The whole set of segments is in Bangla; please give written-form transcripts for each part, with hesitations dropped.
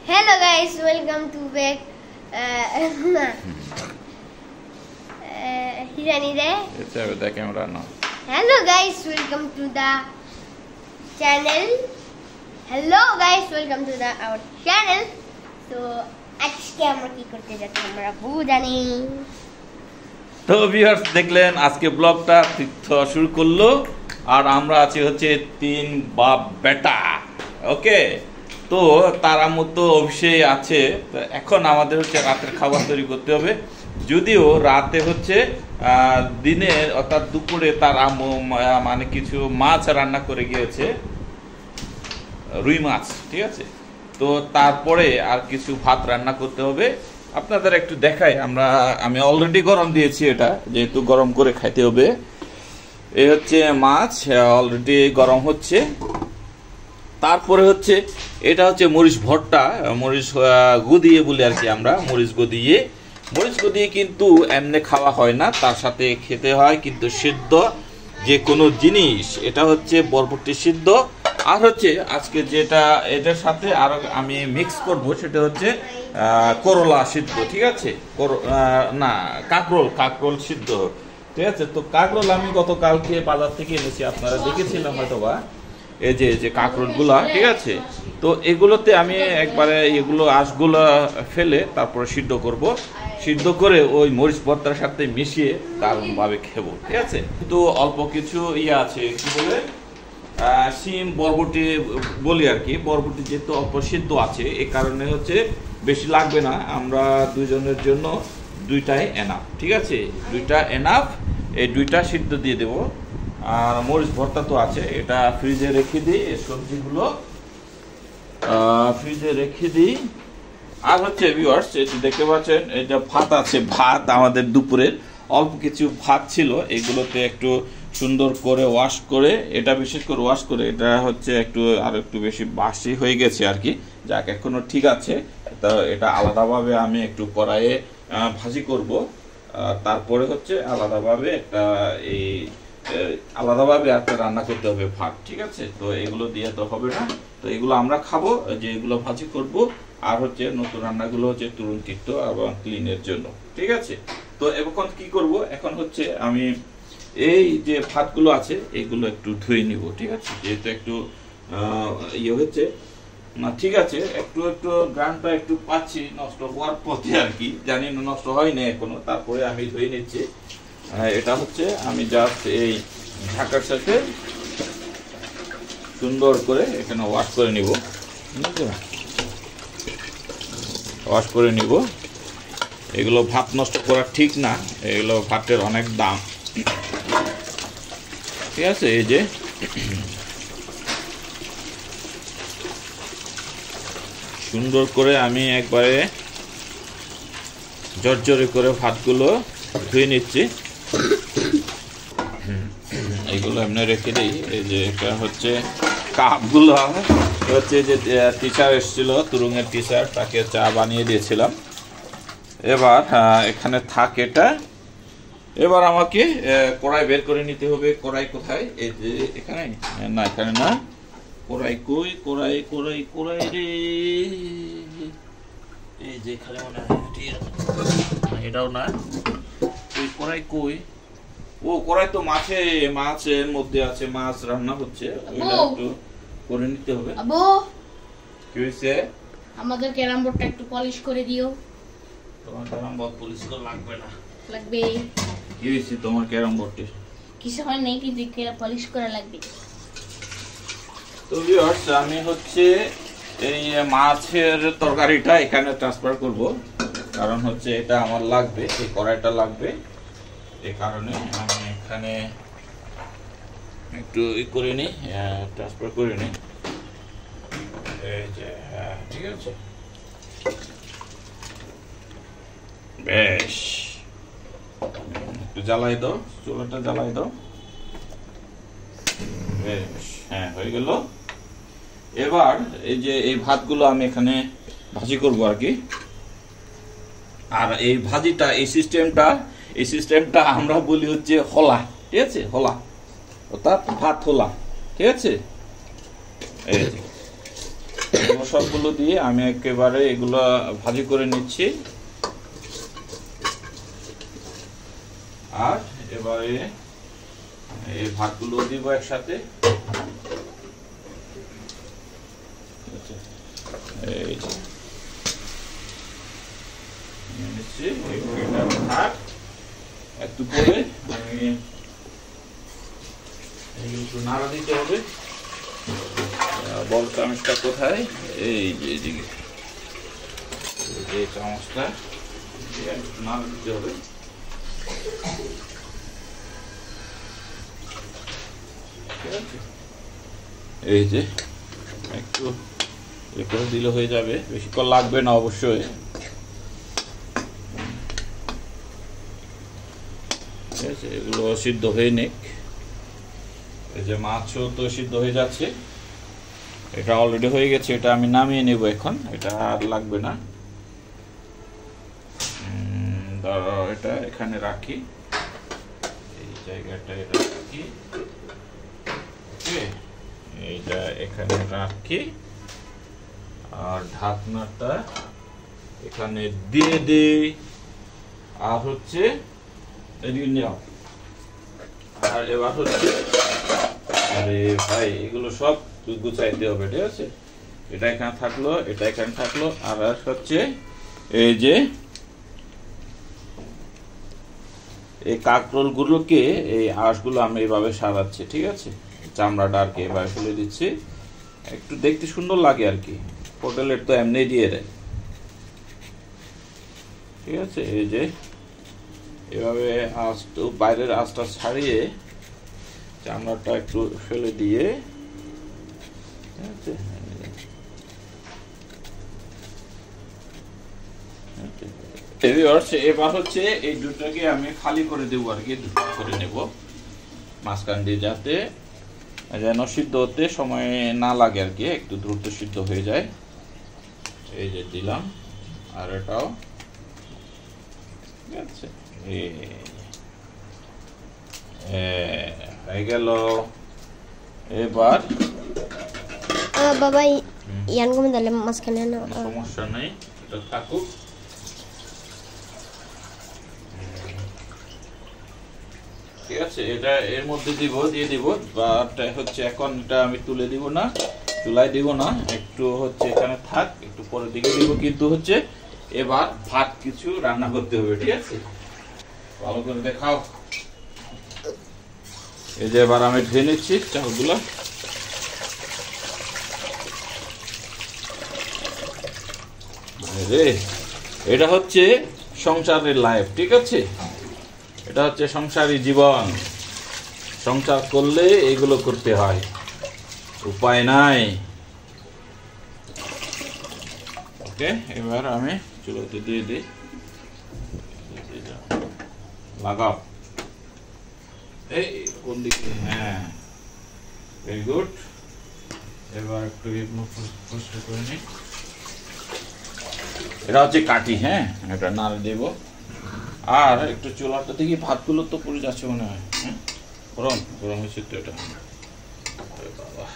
Hello guys, welcome to back. Hirani there. It's with the camera now. Hello guys, welcome to the channel. Hello guys, welcome to our channel. So, আজকে আমরা কি করতে যাচ্ছি আমরা বুঝানি। তো ভিউয়ার্স দেখলেন আজকে ব্লগটা শুরু করলো আর আমরা আছি হচ্ছে তিন বাপ বেটা। ওকে, তো তারা মতো অবশ্যই আছে। এখন আমাদের হচ্ছে রাতের খাবার তৈরি করতে হবে। যদিও রাতে হচ্ছে দিনে অর্থাৎ দুপুরে তার আম্মু মানে কিছু মাছ রান্না করে গিয়েছে, রুই মাছ, ঠিক আছে। তো তারপরে আর কিছু ভাত রান্না করতে হবে। আপনাদের একটু দেখাই, আমি অলরেডি গরম দিয়েছি, এটা যেহেতু গরম করে খাইতে হবে। এই হচ্ছে মাছ অলরেডি গরম হচ্ছে। তারপরে হচ্ছে এটা হচ্ছে মরিচ ভর্তা, মরিচ গদিয়ে বলি আর কি আমরা, মরিচ গদিয়ে কিন্তু এমনি খাওয়া হয় না, তার সাথে খেতে হয় কিন্তু সিদ্ধ যে কোনো জিনিস। এটা হচ্ছে বরবটি সিদ্ধ, আর হচ্ছে আজকে যেটা এটার সাথে আরো আমি মিক্স করব সেটা হচ্ছে করলা সিদ্ধ, ঠিক আছে। না, কাকরোল সিদ্ধ, ঠিক আছে। তো কাকরোল আমি গতকালকে বাজার থেকে এনেছি, আপনারা দেখেছিলাম হয়তোবা, এই যে কাকরোলগুলা, ঠিক আছে। তো এগুলোতে আমি একবারে এগুলো আঁশগুলো ফেলে তারপরে সিদ্ধ করব, সিদ্ধ করে ওই মরিচ ভর্তার সাথে মিশিয়ে দারুণভাবে খেবো, ঠিক আছে। কিন্তু অল্প কিছু আছে, কি বলে, শিম বরবটি বলি আর কি। বরবটি যেহেতু অল্প সিদ্ধ আছে, এই কারণে হচ্ছে বেশি লাগবে না, আমরা দুজনের জন্য দুইটাই এনাফ, ঠিক আছে। দুইটা এনাফ, এই দুইটা সিদ্ধ দিয়ে দেবো। আর মরিচ ভর্তা তো আছে, এটা ফ্রিজে রেখে দিই, এই সবজিগুলো ফ্রিজে রেখে দিই। আর হচ্ছে ভিউয়ার্স, এটি দেখতে পাচ্ছেন, এটা ভাত আছে, ভাত আমাদের দুপুরের অল্প কিছু ভাত ছিল, এগুলোতে একটু সুন্দর করে ওয়াশ করে, এটা বিশেষ করে ওয়াশ করে, এটা হচ্ছে আর একটু বেশি বাসি হয়ে গেছে আর কি। যাক, এখনো ঠিক আছে। তো এটা আলাদাভাবে আমি একটু কড়াইয়ে ভাজি করব, তারপরে হচ্ছে আলাদাভাবে একটা রান্না করতে হবে ভাত, ঠিক আছে। তো এগুলো দিয়ে তো হবে না, তো এগুলো আমরা খাবো, যে এগুলো ভাজি করব। আর হচ্ছে নতুন রান্নাগুলো হচ্ছে তরুণ তিক্ত এবং ক্লিনের জন্য, ঠিক আছে। তো এখন কি করব, এখন হচ্ছে আমি এই যে ভাতগুলো আছে এগুলো একটু ধুয়ে নিব, ঠিক আছে। যেহেতু একটু হচ্ছে না, ঠিক আছে, একটু গ্রানটা একটু পাচ্ছি নষ্ট হওয়ার পথে আর কি, জানি না নষ্ট হয়নি এখনো। তারপরে আমি ধুয়ে নিচ্ছি। এটা হচ্ছে আমি জাস্ট এই ঢাকার সাথে সুন্দর করে এখানে ওয়াশ করে নিব, ওয়াশ করে নিব। এগুলো ভাত নষ্ট করা ঠিক না, এগুলো ভাতের অনেক দাম, ঠিক আছে। এই যে সুন্দর করে আমি একবারে জর্জরে করে ভাতগুলো ধুয়ে নিচ্ছি। এগুলো এমনি রেখে দিই। এই যে এটা হচ্ছে কাপগুলো হচ্ছে যে টিচার এসেছিল, তুরুঙের টিচার, তাকে চা বানিয়ে দিয়েছিলাম। এবার এখানে থাক এটা। এবার আমাকে কড়াই বের করে নিতে হবে। কড়াই কোথায়? এই যে এখানে না, এখানে না, কড়াই কই, কড়াই রে, এই যে এখানে মনে হয় এটাও না, কড়াই কই? ও, কড়াই তো মাছের মধ্যে আছে, মাছ রান্না হচ্ছে, ওইটা একটু করে নিতে হবে। আব্বু, কি হয়েছে? আমাদের ক্যারাম বোর্ডটা একটু পলিশ করে দিও। তোমার ক্যারাম বোর্ড পলিশ করা লাগবে না। লাগবে। কি হয়েছে তোমার ক্যারাম বোর্ডে? কিছু হয় নাই, কিন্তু পলিশ করা লাগবে। তো ভিউয়ার্স, আমি হচ্ছে এই মাছের তরকারিটা এখানে ট্রান্সফার করব, কারণ হচ্ছে এটা আমার লাগবে, এই কড়াইটা লাগবে। এই কারণে আমি এখানে একটু করে নিই, ট্রান্সফার করে নিই। এই যে, ঠিক আছে, বেশ। একটু জ্বালাই দাও, চুলাটা জ্বালাই দাও। বেশ, হ্যাঁ, হয়ে গেল। এবার এই যে এই ভাতগুলো আমি এখানে ভাজি করব আর কি। আর এই ভাজিটা, এই সিস্টেমটা আমরা বলি হচ্ছে হলা, ঠিক আছে, হলা, অর্থাৎ ভাত হলা, ঠিক আছে। এই যে সবগুলো দিয়ে আমি একেবারে এগুলো ভাজি করে নিচ্ছি। আর এবারে এই ভাতগুলো দিব একসাথে। এই নিচ্ছি, একটু পরে আমি একটু নাড়া দিতে হবে। বল চামচটা কোথায়? এই যে এদিকে এই চামচটা একটু নাড়া দিতে হবে। এই যে একটু এ করে দিলে হয়ে যাবে, বেশিক্ষণ লাগবে না অবশ্যই। ঠিক আছে, এগুলো সিদ্ধ হয়ে নিক। এই যে মাছও তো সিদ্ধ হয়ে যাচ্ছে, এটা অলরেডি হয়ে গেছে, এটা আমি নামিয়ে নেব এখন, এটা আর লাগবে না। এটা এখানে রাখি, এই জায়গাটা এটা রাখি, এইটা এখানে রাখি, আর ঢাকনাটা এখানে দিয়ে দিই। আর হচ্ছে এদিকে নিও। আর এবার হচ্ছে, আরে ভাই এগুলো সব গুছাইতে হবে, ঠিক আছে? এটা এখানে থাকলো, এটা এখানে থাকলো। আর হচ্ছে এই যে এই কাঁকরোল গুলোকে, এই আঁশগুলো আমি এইভাবে সারাচ্ছি, ঠিক আছে? চামড়াটা আর কি এভাবে ফেলে দিচ্ছি, একটু দেখতে সুন্দর লাগে আর কি। হোটেলের তো এমনি দিয়ে দেয়, ঠিক আছে? এই যে এভাবে আঁশটা, বাইরের আঁশটা ছাড়িয়ে চামড়াটা একটু ফেলে দিয়ে, ঠিক আছে? এবার হচ্ছে এই দুটোকে আমি খালি করে দেবো আর কি, করে নেব মাঝখান দিয়ে, যাতে যেন সিদ্ধ হতে সময় না লাগে আর কি, একটু দ্রুত সিদ্ধ হয়ে যায়। এই যে দিলাম, আর এটাও ঠিক আছে, হয়ে গেল। এবার বাবা ইয়ান কমে দিলে মাঝখানে না, সমস্যা নেই, এটা থাকুক। ঠিক আছে, এটা এর মধ্যে দিয়ে দিব। বাট হচ্ছে এখন এটা আমি তুলে দিব না, চুলায় দিব না, একটু হচ্ছে এখানে থাক, একটু পরের দিকে দিব। কিন্তু হচ্ছে এবার ভাত কিছু রান্না করতে হবে, ঠিক আছে? ভালো করে দেখাও। এই যে এবার আমি ধুয়ে নিচ্ছি চালগুলো। এটা হচ্ছে সংসারের লাইফ, ঠিক আছে? এটা হচ্ছে সংসারী জীবন। সংসার করলে এগুলো করতে হয়, উপায় নাই। ওকে, এবার আমি চুলাতে দিয়ে দিই, লাগাও। এই কোন দিকে? হ্যাঁ, ভেরি গুড। এবার একটু পরিষ্কার করে নিই। এটা হচ্ছে কাঠি, হ্যাঁ, এটা নাড়ে দেব। আর একটু চুলাটা দেখি, ভাতগুলো তো পুড়ে যাচ্ছে মনে হয়। হ্যাঁ, গরম গরম হয়েছে তো এটা। বাবা,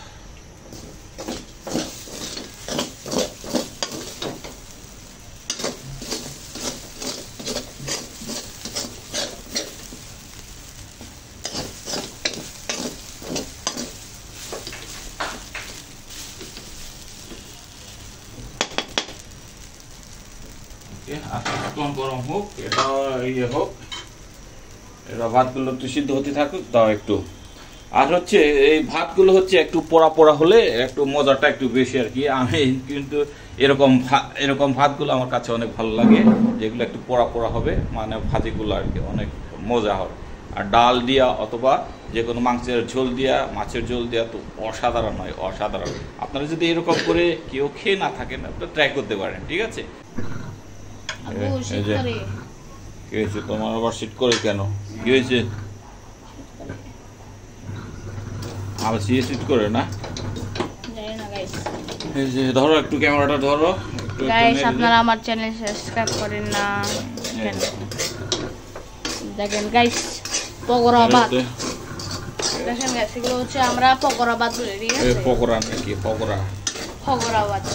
গরম হোক, এটা ইয়ে হোক, এটা ভাতগুলো একটু সিদ্ধ হতে থাকুক, দাও একটু। আর হচ্ছে এই ভাতগুলো হচ্ছে একটু পোড়া পোড়া হলে একটু মজাটা একটু বেশি আর কি। আমি কিন্তু এরকম ভাতগুলো আমার কাছে অনেক ভালো লাগে, যেগুলো একটু পোড়া পোড়া হবে, মানে ভাজিগুলো আর কি অনেক মজা হবে। আর ডাল দিয়া অথবা যে কোনো মাংসের ঝোল দিয়া, মাছের ঝোল দিয়া তো অসাধারণ হয়, অসাধারণ। আপনারা যদি এরকম করে কেউ খেয়ে না থাকেন, আপনারা ট্রাই করতে পারেন, ঠিক আছে? কি হয়েছে তোমার আবার শীত করে কেন? কি হয়েছে? আবার শীত করে না? এই যে ধরো একটু ক্যামেরাটা ধরো। গাইস, আপনারা আমার চ্যানেল সাবস্ক্রাইব করেন না কেন? দেখেন গাইস, পকোড়া ভাত। দেখেন গাইস, এগুলো হচ্ছে আমরা পকোড়া ভাত বলি, ঠিক আছে? পকোড়া নাকি? পকোড়া, পকোড়া ভাত।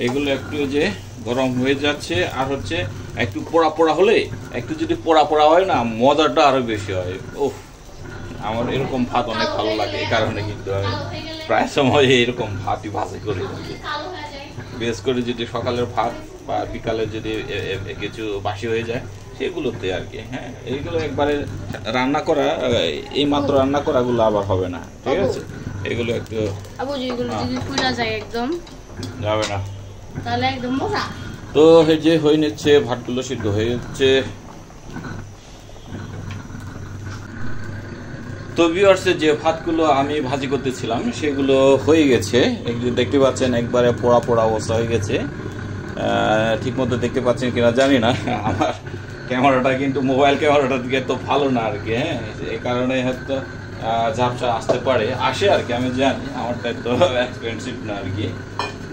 এগুলো একটু যে গরম হয়ে যাচ্ছে, আর হচ্ছে একটু পোড়া পোড়া হলে, একটু যদি পোড়া পোড়া হয় না মজাটা আরো বেশি হয়। ওহ, আমার এরকম ভাত অনেক ভালো লাগে, এই কারণে কিন্তু আমি প্রায় সময় এরকম ভাতই ভাজি করি। বেশ করে যদি সকালের ভাত বা বিকালে যদি কিছু বাসি হয়ে যায় সেগুলোতে আর কি। হ্যাঁ, এইগুলো একবারে রান্না করা, এই মাত্র রান্না করাগুলো আবার হবে না, ঠিক আছে? এগুলো একটু একদম যাবে না, তাহলে একদম মজা। তো এই যে হয়ে নিচ্ছে, ভাতগুলো সিদ্ধ হয়ে যাচ্ছে। তো ভিউয়ার্স, যে ভাতগুলো আমি ভাজি করতেছিলাম সেগুলো হয়ে গেছে। দেখতে পাচ্ছেন একবারে পোড়া পোড়া অবস্থা হয়ে গেছে। ঠিক মতো দেখতে পাচ্ছেন কিনা জানি না, আমার ক্যামেরাটা কিন্তু মোবাইল ক্যামেরাটার দিকে তো ভালো না আর কি। হ্যাঁ, এই কারণে হয়তো ঝাপসা আসতে পারে, আসে আর কি, আমি জানি। আমারটা তো এক্সপেন্সিভ না আর কি,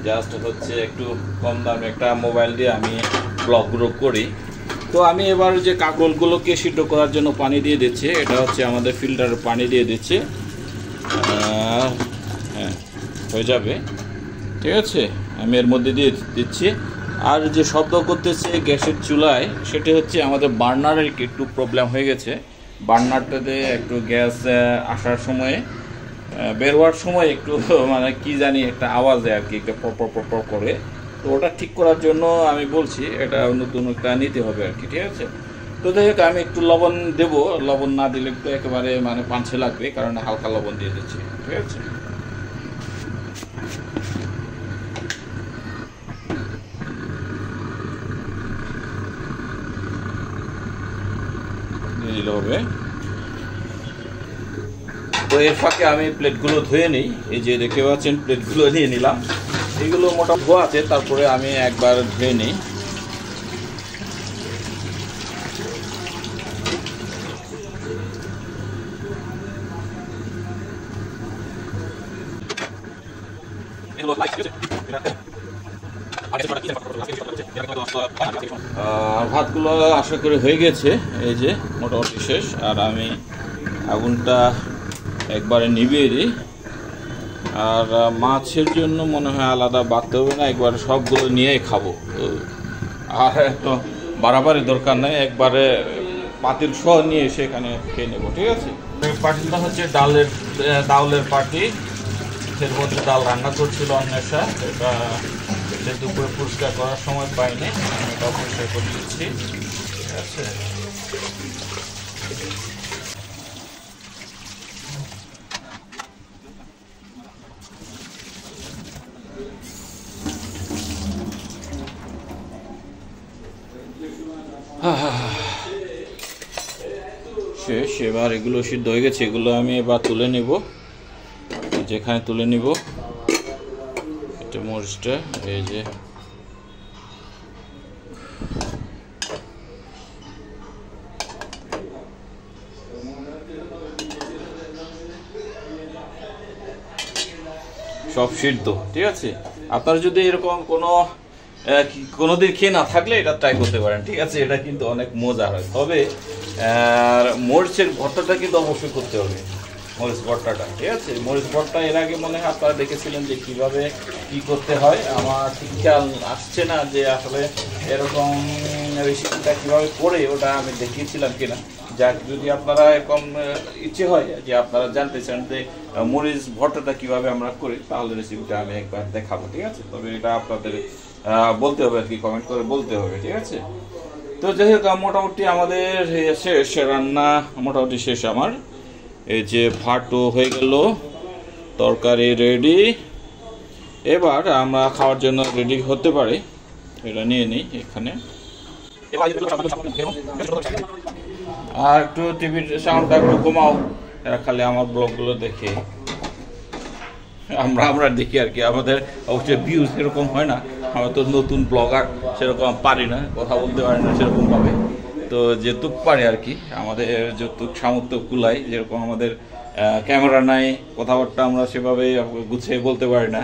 জাস্ট হচ্ছে একটু কম দামে একটা মোবাইল দিয়ে আমি ব্লগগুলো করি। তো আমি এবার যে কাঁকরোলগুলোকে সিদ্ধ করার জন্য পানি দিয়ে দিচ্ছি, এটা হচ্ছে আমাদের ফিল্টারের পানি দিয়ে দিচ্ছি। হ্যাঁ, হয়ে যাবে, ঠিক আছে? আমি এর মধ্যে দিয়ে দিচ্ছি। আর যে শব্দ করতেছে গ্যাসের চুলায়, সেটা হচ্ছে আমাদের বার্নারের একটু প্রবলেম হয়ে গেছে। বার্নারটাতে একটু গ্যাস আসার সময়ে, বের হওয়ার সময় একটু মানে কি জানি একটা আওয়াজ দেয় আর কি, একটা পর করে। তো ওটা ঠিক করার জন্য আমি বলছি এটা নতুন একটা নিতে হবে আর কি, ঠিক আছে? তো যাই হোক, আমি একটু লবণ দেবো, লবণ না দিলে একটু একেবারে মানে পাঞ্ছে লাগবে, কারণ হালকা লবণ দিয়ে দিচ্ছি, ঠিক আছে? দিয়ে দিলে হবে। তো এর ফাঁকে আমি প্লেটগুলো ধুয়ে নিই। এই যে দেখতে পাচ্ছেন প্লেটগুলো নিয়ে নিলাম, এগুলো মোটা ধোয়া আছে, তারপরে আমি একবার ধুয়ে নিই। ভাতগুলো আশা করে হয়ে গেছে, এই যে মোটামুটি শেষ। আর আমি আগুনটা একবারে নিভিয়ে দিই। আর মাছের জন্য মনে হয় আলাদা বাড়তে হবে না, একবারে সবগুলো নিয়েই খাবো। আর এত বাড়াবাড়ি দরকার নেই, একবারে পাতিল সহ নিয়ে সেখানে খেয়ে নেবো, ঠিক আছে? পাটিলটা হচ্ছে ডাউলের পাটি, এর মধ্যে ডাল রান্না করছিল অন্বেষা। এটা দুপুরে পরিষ্কার করার সময় পাইনি, আমি এটা পরিষ্কার করে দিচ্ছি, ঠিক আছে? শেষ। এবার এগুলো সিদ্ধ হয়ে গেছে, এগুলো আমি এবার তুলে নিব, যেখানে তুলে নিব। এটা মরিচটা, এই যে সব সিদ্ধ, ঠিক আছে? আপনারা যদি এরকম কোনোদিন খেয়ে না থাকলে এটা ট্রাই করতে পারেন, ঠিক আছে? এটা কিন্তু অনেক মজা হয়। তবে মরিচের ভর্তাটা কিন্তু অবশ্যই করতে হবে, মরিচ ভর্তাটা, ঠিক আছে? মরিচ ভর্তা এর আগে মনে হয় আপনারা দেখেছিলেন যে কিভাবে কি করতে হয়। আমার ঠিক খেয়াল আসছে না যে আসলে এরকম রেসিপিটা কিভাবে করে ওটা আমি দেখিয়েছিলাম কিনা। যাক, যদি আপনারা এরকম ইচ্ছে হয় যে আপনারা জানতে চান যে মরিচ ভর্তাটা কিভাবে আমরা করি, তাহলে রেসিপিটা আমি একবার দেখাবো, ঠিক আছে? তবে এটা আপনাদের বলতে হবে আর কি, কমেন্ট করে বলতে হবে, ঠিক আছে? তো যাই হোক, মোটামুটি আমাদের শেষ রান্না, মোটামুটি শেষ আমার। এই যে ভাতও হয়ে গেল, তরকারি রেডি। এবার আমরা খাওয়ার জন্য রেডি হতে পারি। এটা নিয়ে নিই এখানে। আর একটু টিভির সাউন্ডটা একটু কমাও, এরা খালি আমার ব্লগগুলো দেখে, আমরা দেখি আর কি। আমাদের অবশ্যই ভিউজ এরকম হয় না, আমরা তো নতুন ব্লগার, সেরকম পারি না, কথা বলতে পারি না সেরকম ভাবে। তো যেটুক পারি আর কি, আমাদের যতটুক সামর্থ্য কুলাই। যেরকম আমাদের ক্যামেরা নাই, কথাবার্তা আমরা সেভাবে গুছিয়ে বলতে পারি না,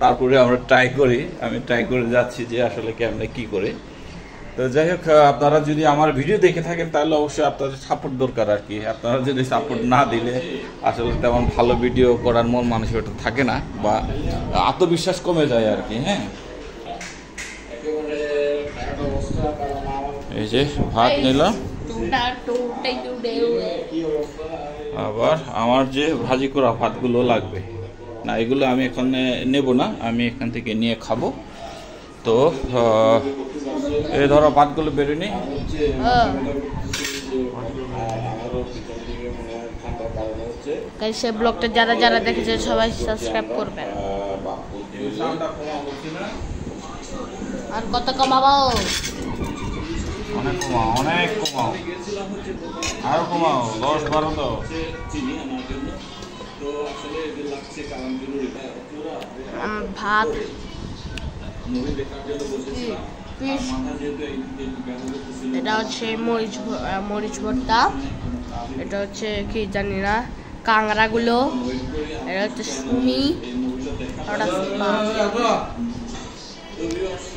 তারপরে আমরা ট্রাই করি। আমি ট্রাই করে যাচ্ছি যে আসলে ক্যামেরা কি করে। তো যাই হোক, আপনারা যদি আমার ভিডিও দেখে থাকেন তাহলে অবশ্যই আপনাদের সাপোর্ট দরকার আর কি। আপনারা যদি সাপোর্ট না দিলে আসলে তেমন ভালো ভিডিও করার মন মানসিকতা থাকে না, বা আত্মবিশ্বাস কমে যায় আর কি। হ্যাঁ, এই যে ভাত নিলাম, আবার আমার যে ভাজি করা ভাতগুলো লাগবে না, এগুলো আমি এখন নেব না, আমি এখান থেকে নিয়ে খাবো। তো এই ধরো ভাতগুলো বেরো নি। সে ব্লগটা যারা যারা দেখেছে সবাই সাবস্ক্রাইব করবেন। আর কত কমাবো? অনেক কমাও, অনেক কমাও, আরো কমাও, 10-12 দাও। ভাত এটা হচ্ছে মরিচ ভর্তা, এটা হচ্ছে কি জানি না, কাংড়াগুলো, এটা হচ্ছে সুমি,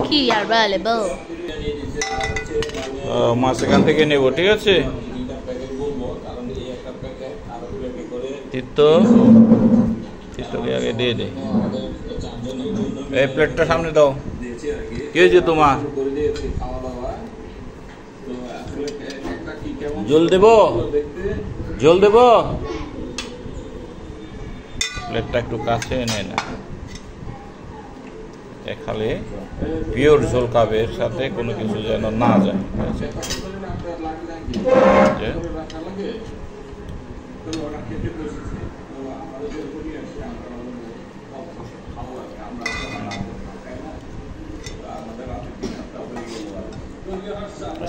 কি আর বলবো, মাছ এখান থেকে নেবো, ঠিক আছে? তিতো আগে দিয়ে দে, এই প্লেটটা সামনে দাও। কি হয়েছে তোমার? জল দেব, জল দেব, প্লেটটা একটু কাছে এনে না, খালি পিওর ঝোল খাবে, এর সাথে কোনো কিছু যেন না যায়।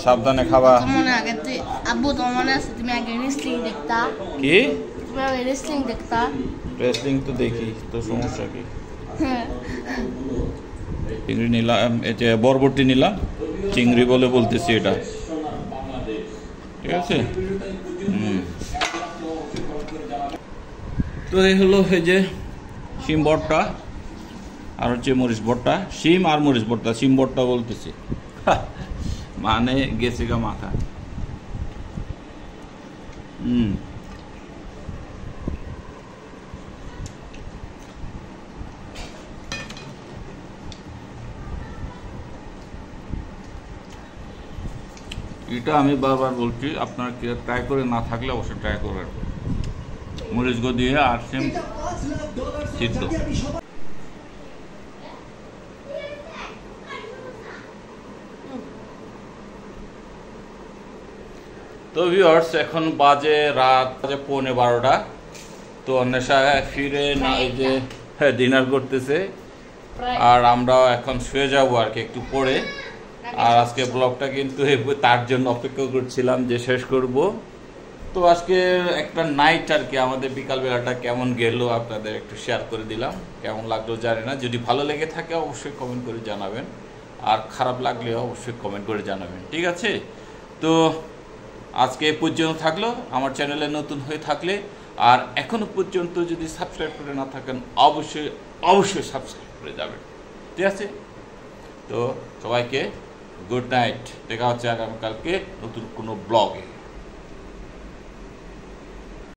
সাবধানে খাবা। আব্বু তোমার মনে আছে তুমি আগে রেসলিং দেখতা? কি? তুমি আগে রেসলিং দেখতা? রেসলিং তো দেখি, তো সমস্যা কি? চিংড়ি নিলাম, এই যে বরবটি নিলাম, চিংড়ি বলে বলতেছি এটা, ঠিক আছে? তো এই হলো এই যে শিম ভর্তা আর হচ্ছে মরিচ ভর্তা, শিম আর মরিচ ভর্তা, শিম ভর্তা বলতেছি, মানে গেছে গা মাথা। এটা আমি বারবার বলছি, আপনার কি ট্রাই করে না থাকলে অবশ্যই ট্রাই করবেন, মরিচ গো দিয়ে আর শিম সিদ্ধ। তো ভিউয়ার্স, এখন বাজে রাত 12:15। তো নেশা ফিরে না, এই যে ডিনার করতেছে, আর আমরা এখন শুয়ে যাবো আর কি একটু পরে। আর আজকে ব্লগটা কিন্তু তার জন্য অপেক্ষা করছিলাম যে শেষ করব। তো আজকে একটা নাইট আর কি, আমাদের বিকালবেলাটা কেমন গেল আপনাদের একটু শেয়ার করে দিলাম। কেমন লাগলো জানি না, যদি ভালো লেগে থাকে অবশ্যই কমেন্ট করে জানাবেন, আর খারাপ লাগলেও অবশ্যই কমেন্ট করে জানাবেন, ঠিক আছে? তো আজকে এই পর্যন্ত থাকলো। আমার চ্যানেলে নতুন হয়ে থাকলে আর এখনো পর্যন্ত যদি সাবস্ক্রাইব করে না থাকেন অবশ্যই অবশ্যই সাবস্ক্রাইব করে যাবেন, ঠিক আছে? তো সবাইকে গুড নাইট, দেখা হচ্ছে আগামীকালকে নতুন কোনো ব্লগে।